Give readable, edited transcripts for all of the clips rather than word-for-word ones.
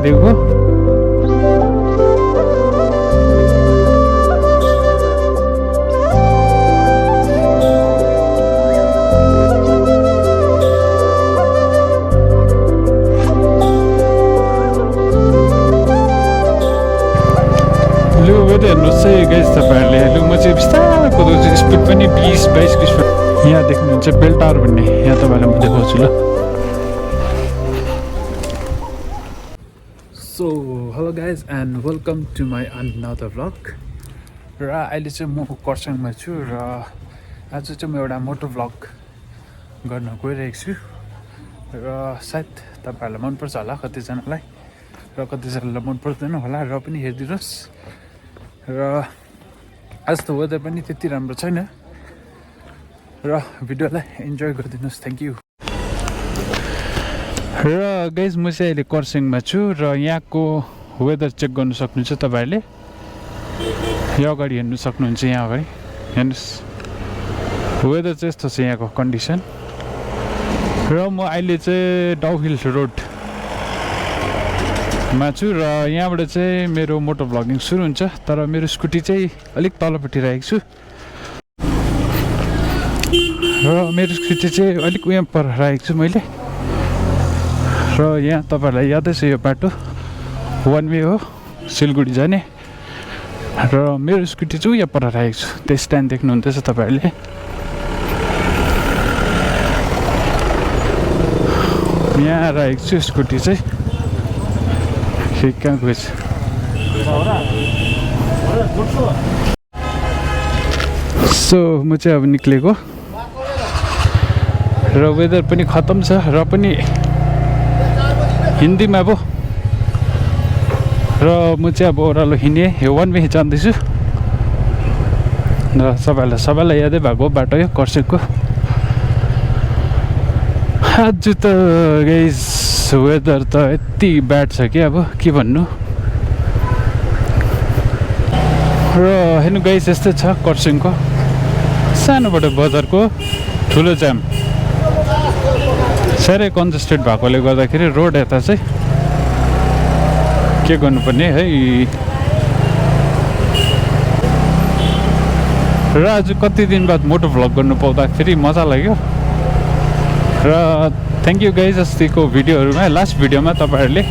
देखाइदिएको। लु वेदर हेर्नुहोस् है गाइस तपाईँहरूले। लु म चाहिँ बिस्तारै कुदाउँछु, स्पिड पनि 20-22 को स्पिड। यहाँ देख्नुहुन्छ बेल टावर भन्ने, यहाँ तपाईँलाई म देखाउँछु ल। So hello guys and welcome to my another vlog. र अहिले चाहिँ म खरसाङमा छु र आज चाहिँ म एउटा मोटो भ्लग गर्न गइरहेको छु र सायद तपाईँहरूलाई मनपर्छ होला कतिजनालाई र कतिजनालाई मन पर्दैन होला, र पनि हेरिदिनुहोस्। र आज त वेदर पनि त्यति राम्रो छैन र भिडियोलाई इन्जोय गरिदिनुहोस्। Thank you. र गाइज म चाहिँ अहिले खरसाङमा छु र यहाँको वेदर चेक गर्नु सक्नुहुन्छ तपाईँहरूले। यो अगाडि हेर्नु सक्नुहुन्छ, यहाँ अगाडि हेर्नुहोस् वेदर चाहिँ यस्तो छ यहाँको कन्डिसन। र म अहिले चाहिँ डाउहिल रोडमा छु र यहाँबाट चाहिँ मेरो मोटो भ्लगिङ सुरु हुन्छ, तर मेरो स्कुटी चाहिँ अलिक तलपट्टि राखेको छु र मेरो स्कुटी चाहिँ अलिक उयो पर राखेको छु मैले। र यहाँ तपाईँहरूलाई यादै छ यो बाटो वान वे हो सिलगढी जाने, र मेरो स्कुटी चाहिँ उयो पर राखेको छु, त्यो स्ट्यान्ड देख्नुहुँदैछ तपाईँहरूले। यहाँ राखेको छु स्कुटी चाहिँ, कहाँ गएछ। सो म चाहिँ अब निक्लेको र वेदर पनि खतम छ र पनि हिन्दीमा अब। र म चाहिँ अब ओह्रालो हिँडेँ, यो वान वे जाँदैछु र सबैलाई यादै भएको बाटो यो खरसाङको। आज त गाइस वेदर त यति ब्याड छ कि अब के भन्नु। र हेर्नु गाइस यस्तै छ खरसाङको सानोबाट बजारको ठुलो जाम, साह्रै कन्जेस्टेड भएकोले गर्दाखेरि रोड यता चाहिँ के गर्नुपर्ने है। र आज कति दिन बाद मोटो भ्लग गर्नु पाउँदा फेरि मजा लाग्यो। र थ्याङ्क यू गाइज। अस्तिको भिडियोहरूमा लास्ट भिडियोमा तपाईँहरूले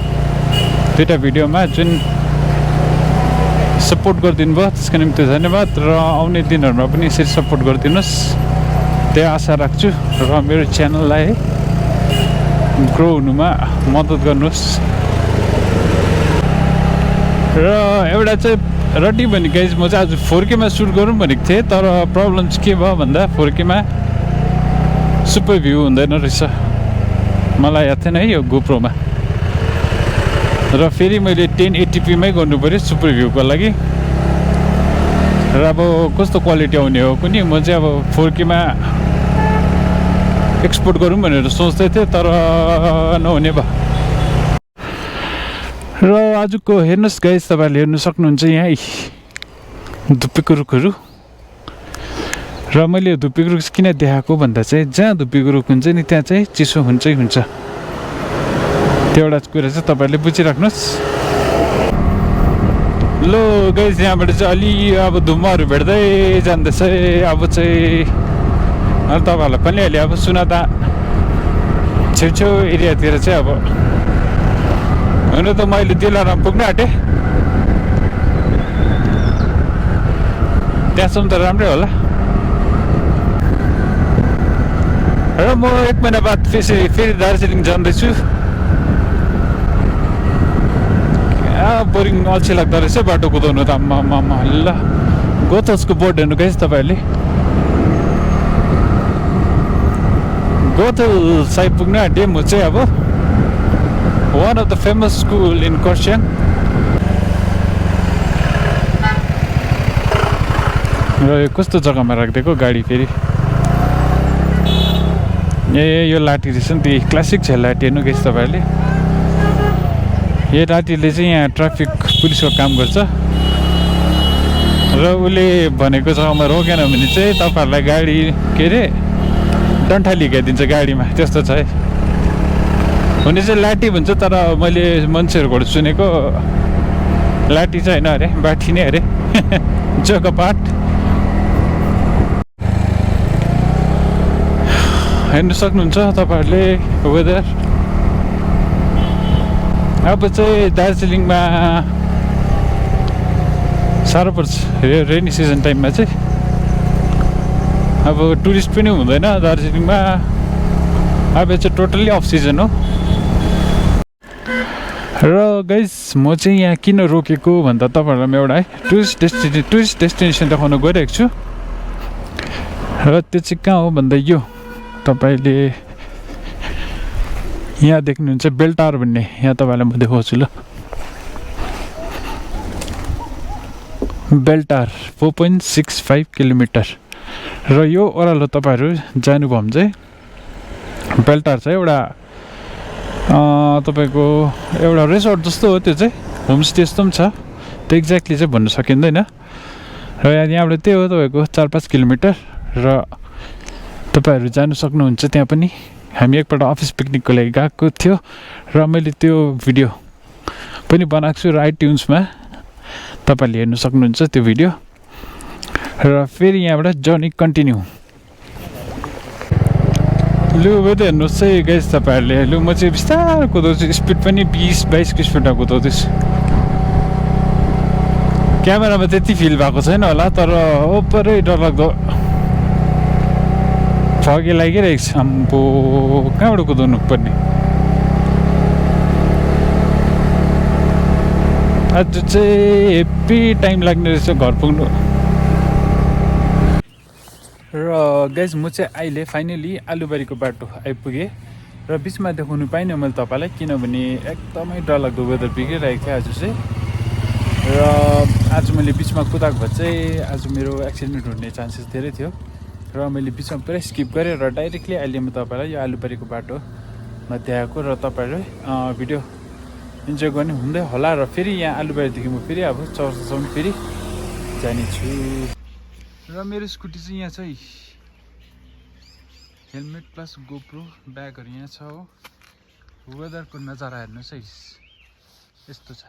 दुईवटा भिडियोमा जुन सपोर्ट गरिदिनु भयो त्यसको निम्ति धन्यवाद। र आउने दिनहरूमा पनि यसरी सपोर्ट गरिदिनुहोस्, त्यही आशा राख्छु। र मेरो च्यानललाई ग्रो हुनुमा मद्दत गर्नुहोस्। र एउटा चाहिँ रड्डी भने गाइज म चाहिँ आज 4K मा सुट गरौँ भनेको थिएँ, तर प्रब्लम चाहिँ के भयो भन्दा 4K मा सुपर भ्यू हुँदैन रहेछ, मलाई याद थिएन है यो गोप्रोमा। र फेरि मैले 1080p मै गर्नु पऱ्यो सुपर भ्यूको लागि। र अब कस्तो क्वालिटी आउने हो कुनै, म चाहिँ अब 4K मा एक्सपोर्ट गरौँ भनेर सोच्दै थिएँ, तर नहुने भयो। र आजको हेर्नुहोस् गाइस, तपाईँहरूले हेर्नु सक्नुहुन्छ यहाँ धुप्पीको रुखहरू। र मैले धुप्पीको रुख किन देखाएको भन्दा चाहिँ जहाँ धुप्पीको रुख हुन्छ नि त्यहाँ चाहिँ चिसो हुन्छै हुन्छ, त्यो एउटा कुरा चाहिँ तपाईँहरूले बुझिराख्नुहोस्। लो गाइस यहाँबाट चाहिँ अलि अब धुम्माहरू भेट्दै जाँदैछ। अब चाहिँ तपाईँहरूलाई पनि अहिले अब सुनादा छेउछेउ एरियातिर चाहिँ अब हुन त मैले दिलाराम पुग्न आँटेँ, त्यहाँसम्म त राम्रै होला। र म 1 महिना बाद फेरि दार्जिलिङ जाँदैछु। बोरिङ अल्छी लाग्दो रहेछ बाटो कुदाउनु त। आम्मा ल गोथल्सको बोर्ड हेर्नु गाइस तपाईँहरूले। गोथल्स आइपुग्न आँटेँ म चाहिँ अब, one of the famous school in Kurseong. र यो कस्तो जग्गामा राखिदिएको गाडी फेरि। यो लाठी रहेछ नि, त्यो क्लासिक छ लाठी हेर्नु गाइस तपाईँहरूले। यो लाठीले चाहिँ यहाँ ट्राफिक पुलिसको काम गर्छ र उसले भनेको जग्गामा रोकेन भने चाहिँ तपाईँहरूलाई गाडी के अरे डन्ठा लिगाइदिन्छ गाडीमा, त्यस्तो छ है। हुने चाहिँ लाठी भन्छ तर मैले मान्छेहरूबाट सुनेको लाठी चाहिँ होइन अरे बाठी नै अरे जगपाट हेर्नु सक्नुहुन्छ तपाईँहरूले वेदर अब चाहिँ दार्जिलिङमा साह्रो पर्छ रेनी सिजन टाइममा चाहिँ अब टुरिस्ट पनि हुँदैन दार्जिलिङमा अब चाहिँ टोटल्ली अफ सिजन हो र गाइस म चाहिँ यहाँ किन रोकेको भन्दा तपाईँहरूलाई म एउटा है टुरिस्ट डेस्टिनेसन देखाउन गइरहेको छु र त्यो चाहिँ कहाँ हो भन्दा यो तपाईँले यहाँ देख्नुहुन्छ बेल टावर भन्ने यहाँ तपाईँलाई म देखाउँछु ल बेल टावर 4.65 किलोमिटर र यो ओह्रालो तपाईँहरू जानुभयो भने चाहिँ बेल टावर चाहिँ एउटा तपाईँको एउटा रिसोर्ट जस्तो हो त्यो चाहिँ होमस्टे जस्तो पनि छ त्यो एक्ज्याक्टली चाहिँ भन्नु सकिँदैन र यहाँबाट त्यही हो तपाईँको 4-5 किलोमिटर र तपाईँहरू जानु सक्नुहुन्छ त्यहाँ पनि हामी एकपल्ट अफिस पिकनिकको लागि गएको थियो र मैले त्यो भिडियो पनि बनाएको छु र आइट्युन्समा तपाईँहरूले हेर्नु सक्नुहुन्छ त्यो भिडियो र फेरि यहाँबाट जर्नी कन्टिन्यू लु वेदर हेर्नुहोस् है गाइस तपाईँहरूले लु म चाहिँ बिस्तारो कुदाउँछु स्पिड पनि 20-22 स्पिडमा कुदाउँदैछु क्यामेरामा त्यति फिल भएको छैन होला तर ओपरै डरलाग्दो फगी लागिरहेको छ अम्बो कहाँबाट कुदाउनु पर्ने आज चाहिँ हेप्पी टाइम लाग्ने रहेछ घर पुग्नु र गाइज म चाहिँ अहिले फाइनली आलुबारीको बाटो आइपुगेँ र बिचमा देखाउनु पाइनँ मैले तपाईँलाई किनभने एकदमै डरलाग्दो वेदर बिग्रिरहेको थियो आज चाहिँ र आज मैले बिचमा कुदाएको भए चाहिँ आज मेरो एक्सिडेन्ट हुने चान्सेस धेरै थियो र मैले बिचमा पुरै स्किप गरेँ र डाइरेक्टली अहिले म तपाईँलाई यो आलुबारीको बाटोमा देखाएको र तपाईँहरूले भिडियो इन्जोय गर्ने हुँदै होला र फेरि यहाँ आलुबारीदेखि म फेरि अब चौरस्तासम्म फेरि जानेछु र मेरो स्कुटी चाहिँ यहाँ छ हेलमेट प्लस गोप्रो ब्यागहरू यहाँ छ हो वेदरको नजारा हेर्नुहोस् है यस्तो छ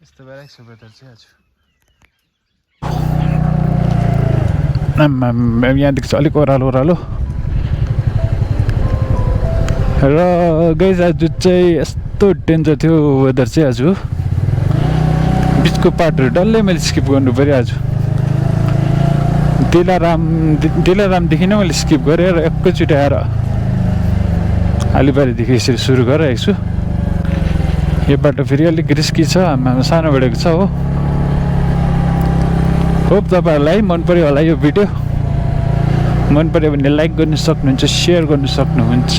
यस्तो भइरहेको छ वेदर चाहिँ आज यहाँदेखि चाहिँ अलिक ओह्रालो र गाइज आज चाहिँ यस्तो डेन्जर थियो वेदर चाहिँ आज बिचको पार्टहरू डल्लै मैले स्किप गर्नु पऱ्यो आज दिलारामदेखि नै मैले स्किप गरेँ र एकैचोटि आएर आलुबारीदेखि यसरी सुरु गरिरहेको छु यो बाटो फेरि अलिक रिस्की छ हाम्रो सानो बढेको छ हो होप तपाईँहरूलाई मन पऱ्यो होला यो भिडियो मन पऱ्यो भने लाइक गर्नु सक्नुहुन्छ सेयर गर्नु सक्नुहुन्छ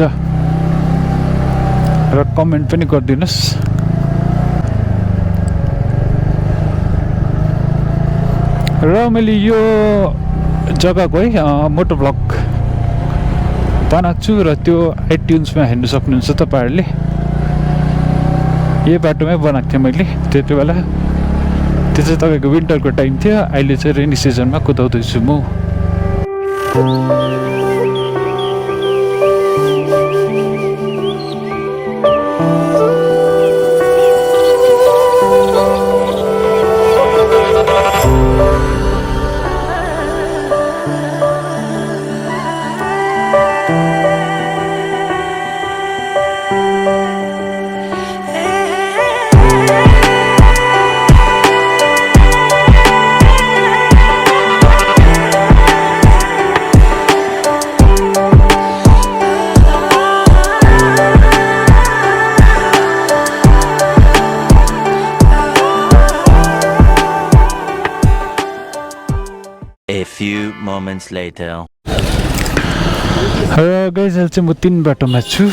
र कमेन्ट पनि गरिदिनुहोस् र मैले यो जग्गाको है मोटो भ्लग बनाएको छु र त्यो आइट्युन्समा हेर्नु सक्नुहुन्छ तपाईँहरूले यही बाटोमै बनाएको थिएँ मैले त्यति बेला त्यो चाहिँ तपाईँको विन्टरको टाइम थियो अहिले चाहिँ रेनी सिजनमा कुदाउँदैछु म few moments later. र गाइज अहिले चाहिँ म 3 बाटोमा छु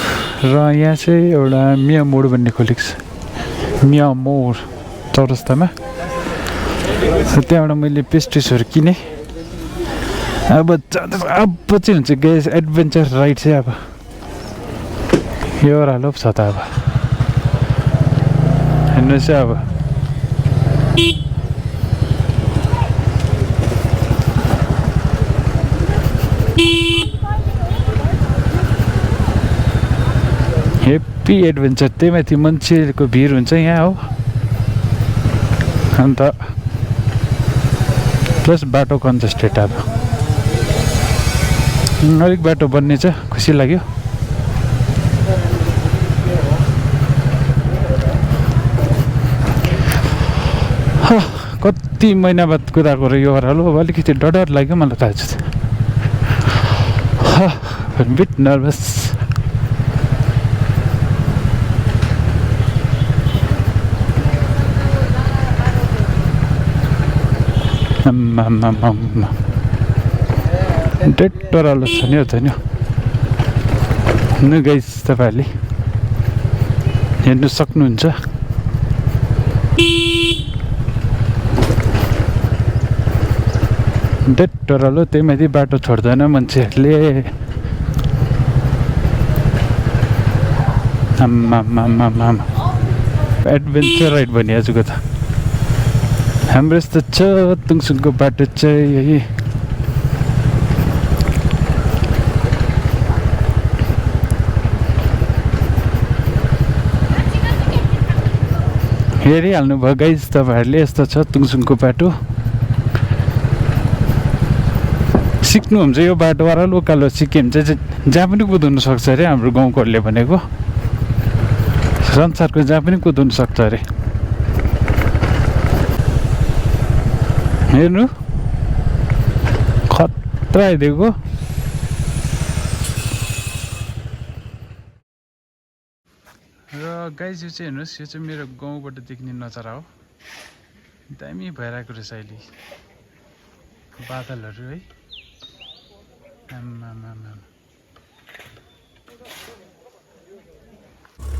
र यहाँ चाहिँ एउटा मिया मोड भन्ने खोलेको छ मिया मोड चौरस्तामा त्यहाँबाट मैले पेस्ट्रिजहरू किनेँ अब चाहिँ हुन्छ गाइज एडभेन्चर राइड चाहिँ अब यो ओह्रालो छ त अब हेर्नुहोस् अब हेप्पी एडभेन्चर त्यही माथि मान्छेको भिड हुन्छ यहाँ हो अन्त प्लस बाटो कन्जेस्टेड अब अलिक बाटो बन्ने छ खुसी लाग्यो कति महिना बाद कुदाएको र यो ओह्रालो अब अलिकति डर लाग्यो मलाई त आज बिट नर्भस डेट ओह्रालो छ नि हो त नि न गाइस तपाईँहरूले हेर्नु सक्नुहुन्छ डेट ओह्रालो त्यही माथि बाटो छोड्दैन मान्छेहरूले एडभेन्चर राइड भने आजको त हाम्रो यस्तो छ तुङसुङको बाटो चाहिँ यही हेरिहाल्नु भयो गाइस तपाईँहरूले यस्तो छ तुङसुङको बाटो सिक्नुहुन्छ यो बाटोबाट लोकल सिक्यो भने चाहिँ जहाँ पनि कुदाउनु सक्छ अरे हाम्रो गाउँकोहरूले भनेको संसारको जहाँ पनि कुदाउनु सक्छ अरे हेर्नु खतरा आइदिएको र गाइस यो चाहिँ हेर्नुहोस् यो चाहिँ मेरो गाउँबाट देख्ने नजारा हो दामी भइरहेको रहेछ अहिले बादलहरू है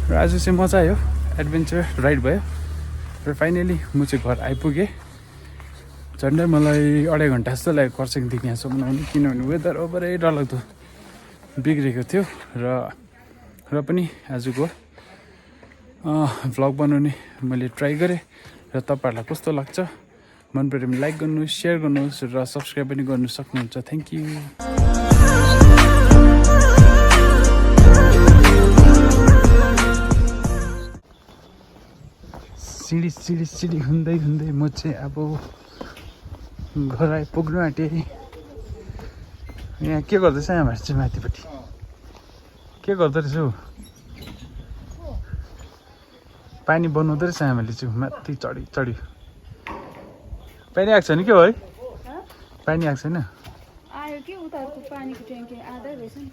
र आज चाहिँ मजा आयो एडभेन्चर राइड भयो र फाइनली म चाहिँ घर आइपुगेँ झन्डै मलाई 2.5 घन्टा जस्तो लाग्यो खरसाङदेखि यहाँसम्म आउनु किनभने वेदर ओभरै डरलाग्दो बिग्रेको थियो र पनि आजको भ्लग बनाउने मैले ट्राई गरेँ र तपाईँहरूलाई कस्तो लाग्छ मन पऱ्यो भने लाइक गर्नुहोस् सेयर गर्नुहोस् र सब्सक्राइब पनि गर्नु सक्नुहुन्छ thank you CD CD CD हुँदै हुँदै म चाहिँ अब घर आइपुग्नु आँटेँ यहाँ के गर्दैछ हामीहरू चाहिँ माथिपट्टि के गर्दो रहेछ हौ पानी बनाउँदो रहेछ हामीले चाहिँ माथि चढ्यो पानी आएको छैन के हो है पानी आएको छैन आयो कि उताको पानीको ट्याङ्की आधा रहेछ नि त